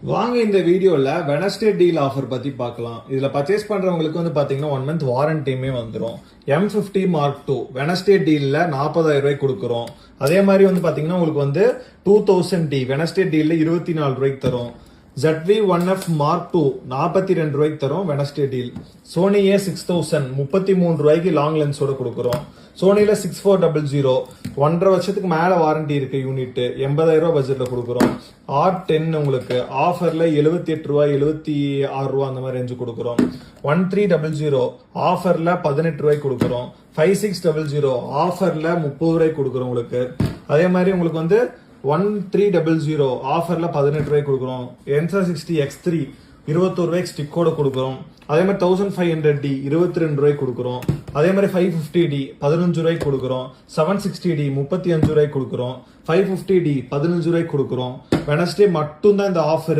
வாங்க இந்த வீடியோல வெனஸ்டே டீல் ஆஃபர் பத்தி பார்க்கலாம். இதுல பர்ச்சேஸ் பண்றவங்களுக்கு வந்து பாத்தீங்கன்னா 1 month வாரண்டியுமே வந்துடும். M50 Mark II வெனஸ்டே டீல்ல 40,000 ரூபாய்க்கு கொடுக்குறோம். அதே மாதிரி வந்து பாத்தீங்கன்னா உங்களுக்கு வந்து 2000D வெனஸ்டே டீல்ல 24 ரூபாய்க்கு தரும். ZV-1F Mark II 42 ரூபாய்க்கு தரும் வெனஸ்டே டீல். சோனி A6000 33 ரூபாய்க்கு லாங் லென்ஸோட கொடுக்குறோம். சோனில 6400 1.5 வருஷத்துக்கு மேல வாரண்டி இருக்கு யூனிட் 80,000 ரூபாய் பட்ஜெட்ல கொடுக்குறோம். R10 உங்களுக்கு ஆஃபர்ல 78 ரூபாய் 76 ரூபாய் அந்த மாதிரி ரேஞ்சு கொடுக்குறோம். 1300 ஆஃபர்ல 18 ரூபாய்க்கு கொடுக்குறோம். 5600 ஆஃபர்ல 30 ரூபாய்க்கு கொடுக்குறோம் உங்களுக்கு. அதே மாதிரி உங்களுக்கு வந்து 1300 ஆஃபர்ல 18 ரூபாய்க்கு கொடுக்குறோம். Ensa 60 X3 21 ரூபாய்க்கு ஸ்டிக்கோட கொடுக்குறோம். அதே மாதிரி 1500D 22 ரூபாய்க்கு கொடுக்குறோம். அதே மாதிரி 550D 15 ரூபாய்க்கு கொடுக்குறோம். 760D 35 ரூபாய்க்கு கொடுக்குறோம். 550D 15 ரூபாய்க்கு கொடுக்குறோம். வெனஸ்டே மட்டும் தான் இந்த ஆஃபர்.